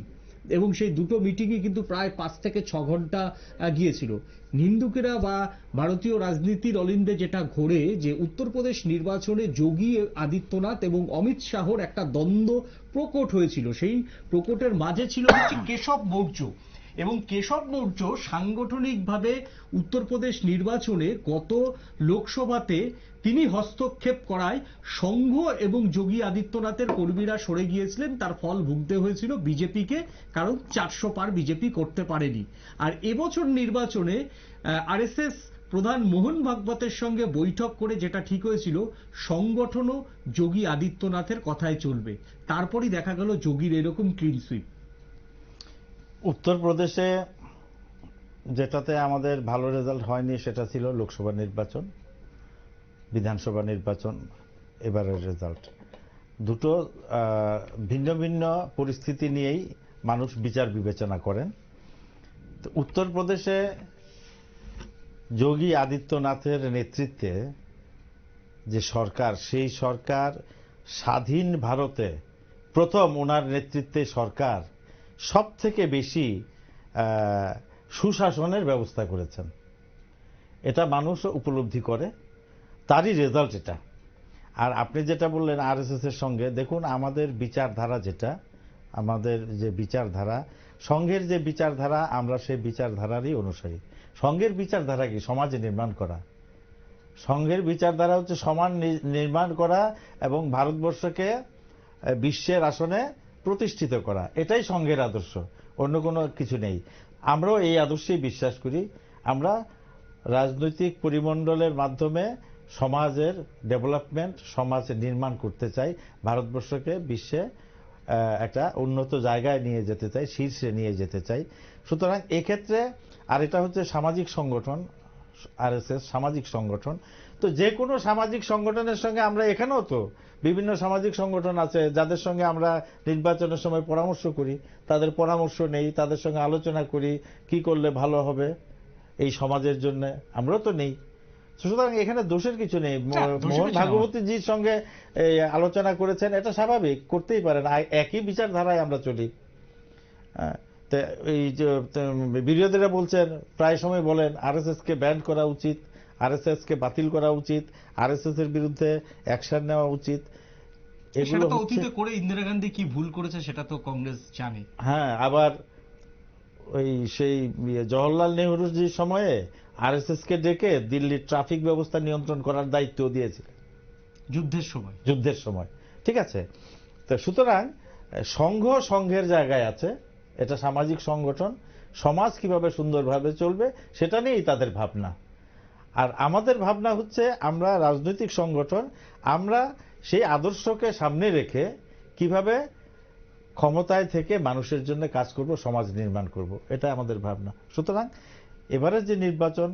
এবং সেই দুটো মিটিংই কিন্তু প্রায় 5 থেকে 6 ঘন্টা গিয়েছিল। নিন্দুকেরা বা ভারতীয় রাজনীতির অলিন্দে যেটা ঘোরে যে উত্তরপ্রদেশ নির্বাচনে যোগী আদিত্যনাথ এবং অমিত শাহর একটা দ্বন্দ্ব প্রকট হয়েছিল, সেই প্রকটের মাঝে ছিল হচ্ছে কেশব মৌর্য, এবং কেশব মৌর্য সাংগঠনিকভাবে উত্তরপ্রদেশ নির্বাচনে গত লোকসভাতে তিনি হস্তক্ষেপ করায় সংঘ এবং যোগী আদিত্যনাথের কর্মীরা সরে গিয়েছিলেন, তার ফল ভুগতে হয়েছিল বিজেপিকে, কারণ 400 পার বিজেপি করতে পারেনি। আর এবছর নির্বাচনে আরএসএস প্রধান মোহন ভাগবতের সঙ্গে বৈঠক করে যেটা ঠিক হয়েছিল, সংগঠনও যোগী আদিত্যনাথের কথায় চলবে, তারপরই দেখা গেল যোগীর এরকম ক্লিন সুইপ। উত্তরপ্রদেশে যেটাতে আমাদের ভালো রেজাল্ট হয়নি সেটা ছিল লোকসভা নির্বাচন, বিধানসভা নির্বাচন। এবারের রেজাল্ট দুটো ভিন্ন ভিন্ন পরিস্থিতি নিয়েই মানুষ বিচার বিবেচনা করেন। তো উত্তরপ্রদেশে যোগী আদিত্যনাথের নেতৃত্বে যে সরকার, সেই সরকার স্বাধীন ভারতে প্রথম ওনার নেতৃত্বে সরকার সব থেকে বেশি সুশাসনের ব্যবস্থা করেছেন। এটা মানুষ উপলব্ধি করে, তারই রেজাল্ট এটা। আর আপনি যেটা বললেন আরএসএস এর সঙ্গে, দেখুন আমাদের বিচারধারা যেটা, আমাদের যে বিচারধারা, সংঘের যে বিচারধারা, আমরা সেই বিচারধারারই অনুসারী। সংঘের বিচারধারা কি? সমাজে নির্মাণ করা। সংঘের বিচারধারা হচ্ছে সমাজ নির্মাণ করা এবং ভারতবর্ষকে বিশ্বের আসনে প্রতিষ্ঠিত করা, এটাই সংঘের আদর্শ, অন্য কোনো কিছু নেই। আমরাও এই আদর্শেই বিশ্বাস করি। আমরা রাজনৈতিক পরিমণ্ডলের মাধ্যমে সমাজের ডেভেলপমেন্ট, সমাজ নির্মাণ করতে চাই, ভারতবর্ষকে বিশ্বে একটা উন্নত জায়গায় নিয়ে যেতে চাই, শীর্ষে নিয়ে যেতে চাই। সুতরাং এক্ষেত্রে, আর এটা হচ্ছে সামাজিক সংগঠন, আরএসএস সামাজিক সংগঠন। তো যে কোনো সামাজিক সংগঠনের সঙ্গে আমরা, এখানেও তো বিভিন্ন সামাজিক সংগঠন আছে যাদের সঙ্গে আমরা নির্বাচনের সময় পরামর্শ করি, তাদের পরামর্শ নেই, তাদের সঙ্গে আলোচনা করি কি করলে ভালো হবে এই সমাজের জন্য, আমরাও তো নেই। সুতরাং এখানে দোষের কিছু নেই। মোহন ভাগবতীজির সঙ্গে আলোচনা করেছেন, এটা স্বাভাবিক, করতেই পারেন, একই বিচারধারায় আমরা চলি। এই যে বিরোধীরা বলছেন, প্রায় সময় বলেন আরএসএস কে ব্যান করা উচিত, আরএসএস কে বাতিল করা উচিত, আরএসএস এর বিরুদ্ধে অ্যাকশন নেওয়া উচিত। এগুলো তো অতীতে করে ইন্দিরা গান্ধী কি ভুল করেছে সেটা তো কংগ্রেস জানে। হ্যাঁ, আবার ওই সেই জওহরলাল নেহরুজির সময়ে আরএসএস কে ডেকে দিল্লির ট্রাফিক ব্যবস্থা নিয়ন্ত্রণ করার দায়িত্ব দিয়েছিল যুদ্ধের সময়। ঠিক আছে, তো সুতরাং সংঘ সংঘের জায়গায় আছে, এটা সামাজিক সংগঠন, সমাজ কিভাবে সুন্দরভাবে চলবে সেটা নিয়েই তাদের ভাবনা। আর আমাদের ভাবনা হচ্ছে আমরা রাজনৈতিক সংগঠন, আমরা সেই আদর্শকে সামনে রেখে কিভাবে ক্ষমতায় থেকে মানুষের জন্য কাজ করব, সমাজ নির্মাণ করব, এটা আমাদের ভাবনা। সুতরাং এবারে যে নির্বাচন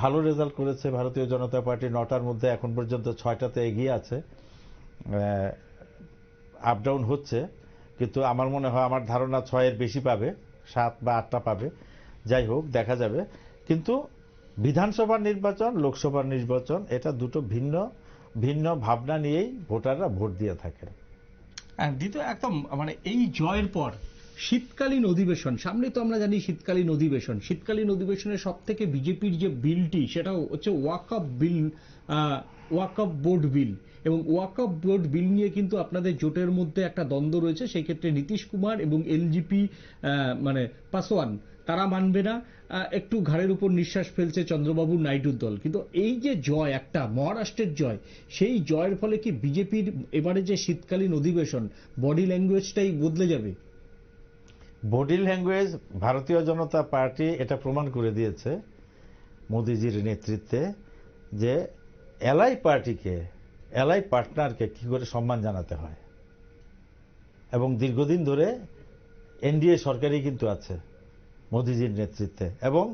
ভালো রেজাল্ট করেছে ভারতীয় জনতা পার্টি, 9টার মধ্যে এখন পর্যন্ত 6টাতে এগিয়ে আছে, আপ ডাউন হচ্ছে, কিন্তু আমার মনে হয়, আমার ধারণা 6-এর বেশি পাবে, 7 বা 8টা পাবে, যাই হোক দেখা যাবে। কিন্তু বিধানসভার নির্বাচন, লোকসভার নির্বাচন, এটা দুটো ভিন্ন ভিন্ন ভাবনা নিয়েই ভোটাররা ভোট দিয়ে থাকেন। দ্বিতীয় একদম, মানে এই জয়ের পর শীতকালীন অধিবেশন সামনে, তো আমরা জানি শীতকালীন অধিবেশনের সব থেকে বিজেপির যে বিলটি, সেটা হচ্ছে ওয়াকআপ বিল, ওয়াকআপ বোর্ড বিল, এবং ওয়াকআপ বোর্ড বিল নিয়ে কিন্তু আপনাদের জোটের মধ্যে একটা দ্বন্দ্ব রয়েছে। সেই ক্ষেত্রে নীতিশ কুমার এবং এলজিপি মানে পাসওয়ান, তারা মানবে না, একটু ঘাড়ের উপর নিঃশ্বাস ফেলছে চন্দ্রবাবু নাইডুর দল। কিন্তু এই যে জয়, একটা মহারাষ্ট্রের জয়, সেই জয়ের ফলে কি বিজেপির এবারে যে শীতকালীন অধিবেশন, বডি ল্যাঙ্গুয়েজটাই বদলে যাবে? বডি ল্যাঙ্গুয়েজ, ভারতীয় জনতা পার্টি এটা প্রমাণ করে দিয়েছে মোদিজির নেতৃত্বে যে এলআই পার্টিকে, এলআই পার্টনারকে কি করে সম্মান জানাতে হয়। এবং দীর্ঘদিন ধরে এনডিএ সরকারই কিন্তু আছে মোদিজির নেতৃত্বে, এবং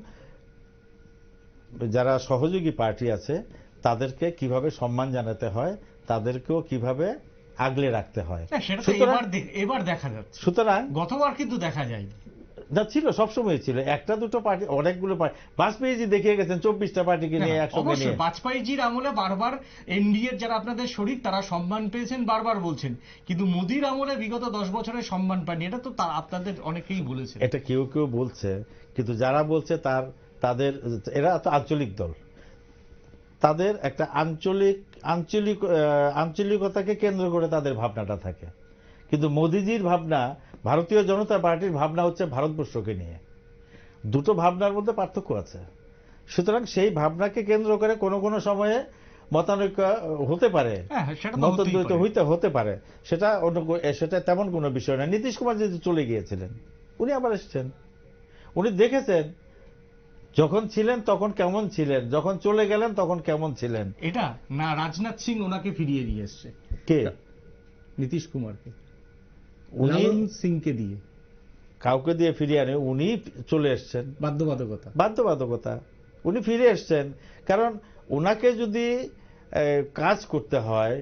যারা সহযোগী পার্টি আছে তাদেরকে কিভাবে সম্মান জানাতে হয়, তাদেরকেও কিভাবে আগলে রাখতে হয়। সেটা তো এবার দেখা যাচ্ছে, সুতরাং গতবার কিন্তু দেখা যায় যা ছিল সবসময় ছিল, একটা দুটো পার্টি, অনেকগুলো পার্টি। বাজপেয়ীজি দেখিয়ে গেছেন 24টা পার্টিকে নিয়ে একসঙ্গে নিয়ে। বাজপেয়ীজির আমলে বারবার এনডিএর যারা আপনাদের শরিক তারা সম্মান পেয়েছেন, বারবার বলছেন, কিন্তু মোদির আমলে বিগত 10 বছরে সম্মান পাননি। এটা তো আপনাদের অনেকেই বলেছেন। এটা কেউ কেউ বলছে, কিন্তু যারা বলছে তাদের এরা তো আঞ্চলিক দল, তাদের একটা আঞ্চলিকতাকে কেন্দ্র করে তাদের ভাবনাটা থাকে। কিন্তু মোদিজির ভাবনা, ভারতীয় জনতা পার্টির ভাবনা হচ্ছে ভারতবর্ষকে নিয়ে। দুটো ভাবনার মধ্যে পার্থক্য আছে। সুতরাং সেই ভাবনাকে কেন্দ্র করে কোনো কোনো সময়ে মতানৈক্য হতে পারে, মতদ্বৈত হতে পারে, সেটা তেমন কোনো বিষয় না। নীতিশ কুমার যদি চলে গিয়েছিলেন, উনি আবার এসছেন, উনি দেখেছেন যখন ছিলেন তখন কেমন ছিলেন, যখন চলে গেলেন তখন কেমন ছিলেন। এটা না রাজনাথ সিং ওনাকে ফিরিয়ে নিয়ে এসছে। কে? নীতিশ কুমারকে, উনি সিংকে দিয়ে, কাউকে দিয়ে ফিরিয়ে আনে, উনি চলে এসছেন। বাধ্যবাধকতা উনি ফিরে এসছেন। কারণ ওনাকে যদি কাজ করতে হয়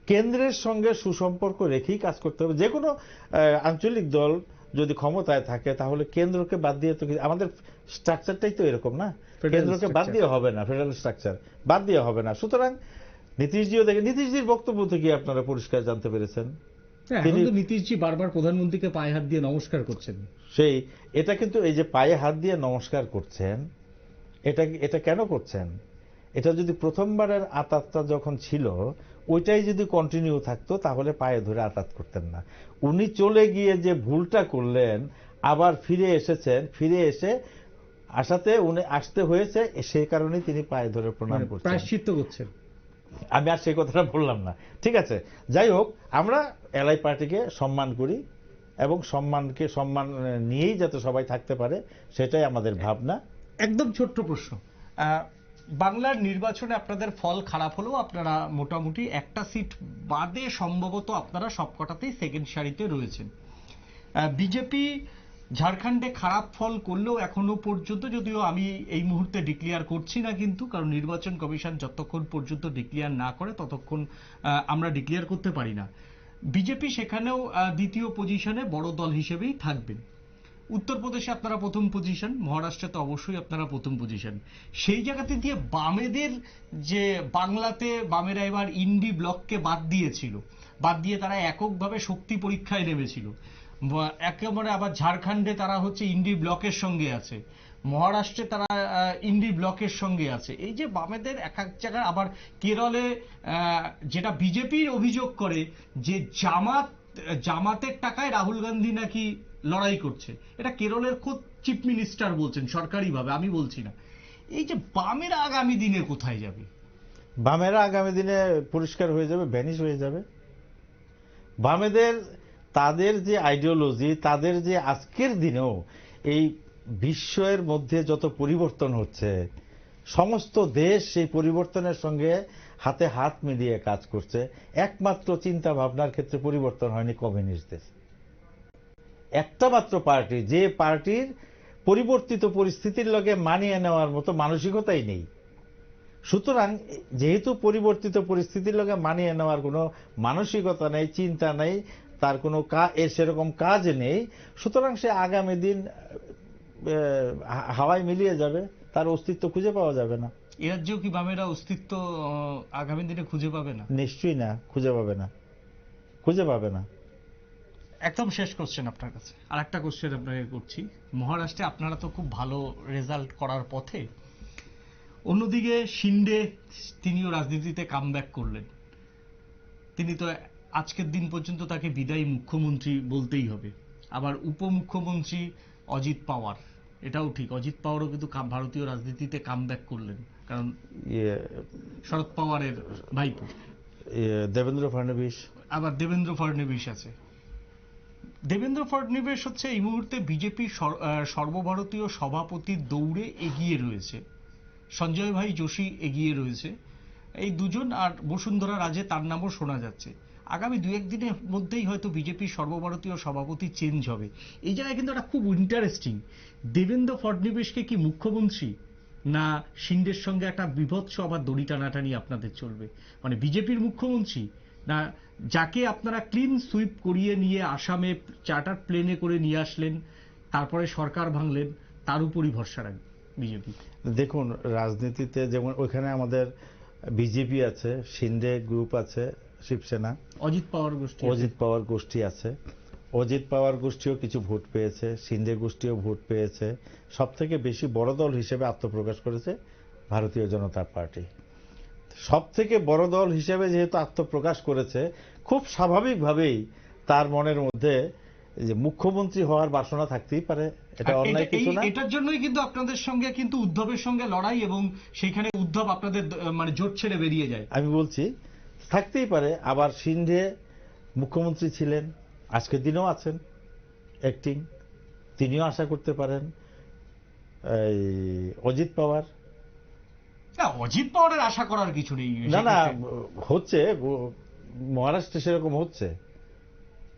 কেন্দ্রের সঙ্গে সুসম্পর্ক রেখেই কাজ করতে হবে। যে কোনো আঞ্চলিক দল যদি ক্ষমতায় থাকে তাহলে কেন্দ্রকে বাদ দিয়ে তো, আমাদের স্ট্রাকচারটাই তো এরকম না, কেন্দ্রকে বাদ দিয়ে হবে না, ফেডারেল স্ট্রাকচার বাদ দিয়ে হবে না। সুতরাং নীতিশজিও দেখে, নীতিশজির বক্তব্য থেকে আপনারা পরিষ্কার জানতে পেরেছেন, নীতিশজি বারবার প্রধানমন্ত্রীকে পায়ে হাত দিয়ে নমস্কার করছেন। এটা কিন্তু এই যে পায়ে হাত দিয়ে নমস্কার করছেন, এটা কেন করছেন? এটা যদি প্রথমবারের আতাতটা যখন ছিল ওইটাই যদি কন্টিনিউ থাকতো তাহলে পায়ে ধরে আতাত করতেন না। উনি চলে গিয়ে যে ভুলটা করলেন, আবার ফিরে এসেছেন, ফিরে এসে আসাতে উনি আসতে হয়েছে, সেই কারণেই তিনি পায়ে ধরে প্রণাম করছেন, প্রায়শ্চিত্ত করছেন। আমি আর সেই কথাটা বললাম না, ঠিক আছে। যাই হোক, আমরা এলআই পার্টিকে সম্মান করি এবং সম্মান নিয়েই যাতে সবাই থাকতে পারে সেটাই আমাদের ভাবনা। একদম ছোট্ট প্রশ্ন, বাংলার নির্বাচনে আপনাদের ফল খারাপ হলেও আপনারা মোটামুটি একটা সিট বাদে সম্ভবত আপনারা সবকটাতেই সেকেন্ড সারিতে রয়েছেন। বিজেপি ঝাড়খণ্ডে খারাপ ফল করলেও এখনো পর্যন্ত, যদিও আমি এই মুহূর্তে ডিক্লেয়ার করছি না, কিন্তু কারণ নির্বাচন কমিশন যতক্ষণ পর্যন্ত ডিক্লেয়ার না করে ততক্ষণ আমরা ডিক্লেয়ার করতে পারি না, বিজেপি সেখানেও দ্বিতীয় পজিশনে বড় দল হিসেবেই থাকবেন। উত্তরপ্রদেশে আপনারা প্রথম পজিশন, মহারাষ্ট্রে তো অবশ্যই আপনারা প্রথম পজিশন। সেই জায়গাতে দিয়ে বামেদের যে বাংলাতে বামেরা এবার ইন্ডি ব্লককে বাদ দিয়ে তারা এককভাবে শক্তি পরীক্ষায় নেমেছিল। একেবারে আবার ঝাড়খণ্ডে তারা হচ্ছে ইন্ডি ব্লকের সঙ্গে আছে, মহারাষ্ট্রে তারা ইন্ডি ব্লকের সঙ্গে আছে। এই যে বামেদের এক এক জায়গায়, আবার কেরলে যেটা বিজেপির অভিযোগ করে যে জামাতের টাকায় রাহুল গান্ধী নাকি লড়াই করছে, এটা কেরলের খোদ চিফ মিনিস্টার বলছেন সরকারিভাবে, আমি বলছি না। এই যে বামেরা আগামী দিনে কোথায় যাবে? বামেরা আগামী দিনে পরিষ্কার হয়ে যাবে, ভ্যানিশ হয়ে যাবে। বামেদের তাদের যে আইডিওলজি, তাদের যে আজকের দিনেও এই বিশ্বের মধ্যে যত পরিবর্তন হচ্ছে, সমস্ত দেশ সেই পরিবর্তনের সঙ্গে হাতে হাত মিলিয়ে কাজ করছে। একমাত্র চিন্তা ভাবনার ক্ষেত্রে পরিবর্তন হয়নি কমিউনিস্টদের। একটা মাত্র পার্টি, যে পার্টির পরিবর্তিত পরিস্থিতির লগে মানিয়ে নেওয়ার মতো মানসিকতাই নেই। সুতরাং যেহেতু পরিবর্তিত পরিস্থিতির লগে মানিয়ে নেওয়ার কোনো মানসিকতা নেই, চিন্তা নেই, তার কোনো সেরকম কাজ নেই, সুতরাং সে আগামী দিন হাওয়ায় মিলিয়ে যাবে, তার অস্তিত্ব খুঁজে পাওয়া যাবে না। এ রাজ্যেও কি বামেরা অস্তিত্ব আগামী দিনে খুঁজে পাবে না? নিশ্চয়ই না, খুঁজে পাবে না। একদম শেষ কোশ্চেন আপনার কাছে, আর একটা কোশ্চেন আপনাকে করছি। মহারাষ্ট্রে আপনারা তো খুব ভালো রেজাল্ট করার পথে, অন্যদিকে শিন্ডে তিনিও রাজনীতিতে কামব্যাক করলেন। তিনি তো আজকের দিন পর্যন্ত তাকে বিদায়ী মুখ্যমন্ত্রী বলতেই হবে। আবার উপমুখ্যমন্ত্রী অজিত পাওয়ার, এটাও ঠিক, অজিত পাওয়ারও কিন্তু ভারতীয় রাজনীতিতে কামব্যাক করলেন, কারণ শরদ পাওয়ারের ভাইপো দেবেন্দ্র ফডনবিস, আবার দেবেন্দ্র ফডনবিস আছে। দেবেন্দ্র ফডনবিস হচ্ছে এই মুহূর্তে বিজেপির সর্বভারতীয় সভাপতির দৌড়ে এগিয়ে রয়েছে, সঞ্জয় ভাই যোশী এগিয়ে রয়েছে, এই দুজন, আর বসুন্ধরা রাজে তার নামও শোনা যাচ্ছে। আগামী 2-1 দিনের মধ্যেই হয়তো বিজেপির সর্বভারতীয় সভাপতি চেঞ্জ হবে। এই জায়গায় কিন্তু একটা খুব ইন্টারেস্টিং, দেবেন্দ্র ফডনবিসকে কি মুখ্যমন্ত্রী না শিন্ডের সঙ্গে একটা বিভৎস আবার দড়ি টানাটানি আপনাদের চলবে? মানে বিজেপির মুখ্যমন্ত্রী, না যাকে আপনারা ক্লিন সুইপ করিয়ে নিয়ে আসামে চার্টার প্লেনে করে নিয়ে আসলেন, তারপরে সরকার ভাঙলেন, তার উপরই ভরসা রাখবে বিজেপি? দেখুন, রাজনীতিতে যেমন ওইখানে আমাদের বিজেপি আছে, শিন্ডে গ্রুপ আছে, শিবসেনা, অজিত পাওয়ার গোষ্ঠী, অজিত পাওয়ার গোষ্ঠী আছে। অজিত পাওয়ার গোষ্ঠীও কিছু ভোট পেয়েছে, শিন্ডে গোষ্ঠীও ভোট পেয়েছে। সব থেকে বেশি বড় দল হিসেবে আত্মপ্রকাশ করেছে ভারতীয় জনতা পার্টি। সব থেকে বড় দল হিসেবে যেহেতু আত্মপ্রকাশ করেছে, খুব স্বাভাবিকভাবেই তার মনের মধ্যে যে মুখ্যমন্ত্রী হওয়ার বাসনা থাকতেই পারে, এটা অন্যায় কিছু না। এটার জন্যই কিন্তু আপনাদের সঙ্গে কিন্তু উদ্ধবের সঙ্গে লড়াই, এবং সেখানে উদ্ধব আপনাদের মানে জোট ছেড়ে বেরিয়ে যায়। আমি বলছি থাকতেই পারে। আবার শিন্ডে মুখ্যমন্ত্রী ছিলেন, আজকের দিনেও আছেন অ্যাক্টিং, তিনিও আশা করতে পারেন। এই অজিত পাওয়ার, না অজিত পাওয়ারের আশা করার কিছু নেই। না না হচ্ছে, মহারাষ্ট্রে সেরকম হচ্ছে।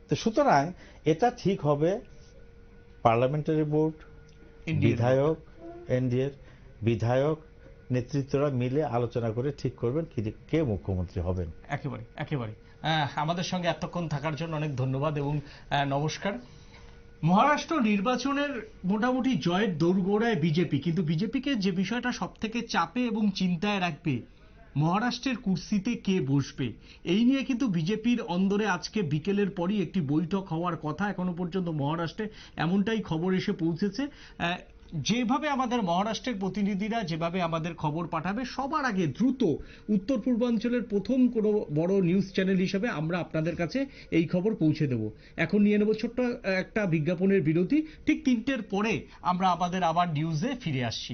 তো সুতরাং এটা ঠিক হবে পার্লামেন্টারি বোর্ড, বিধায়ক, এনডিএর বিধায়ক নেতৃত্বরা মিলে আলোচনা করে ঠিক করবেন কে মুখ্যমন্ত্রী হবেন। একেবারে একেবারে। আমাদের সঙ্গে এতক্ষণ থাকার জন্য অনেক ধন্যবাদ এবং নমস্কার। মহারাষ্ট্র নির্বাচনের মোটামুটি জয়ের দোরগোড়ায় বিজেপি, কিন্তু বিজেপিকে যে বিষয়টা সব থেকে চাপে এবং চিন্তায় রাখবে, মহারাষ্ট্রের কুর্সিতে কে বসবে, এই নিয়ে কিন্তু বিজেপির অন্দরে আজকে বিকেলের পরই একটি বৈঠক হওয়ার কথা। এখনো পর্যন্ত মহারাষ্ট্রে এমনটাই খবর এসে পৌঁছেছে। যেভাবে আমাদের মহারাষ্ট্রের প্রতিনিধিরা যেভাবে আমাদের খবর পাঠাবে, সবার আগে দ্রুত উত্তর পূর্বাঞ্চলের প্রথম কোনো বড় নিউজ চ্যানেল হিসেবে আমরা আপনাদের কাছে এই খবর পৌঁছে দেব। এখন নিয়ে নেব ছোট্ট একটা বিজ্ঞাপনের বিরতি। ঠিক 3টের পরে আমরা আমাদের আবার নিউজে ফিরে আসছি।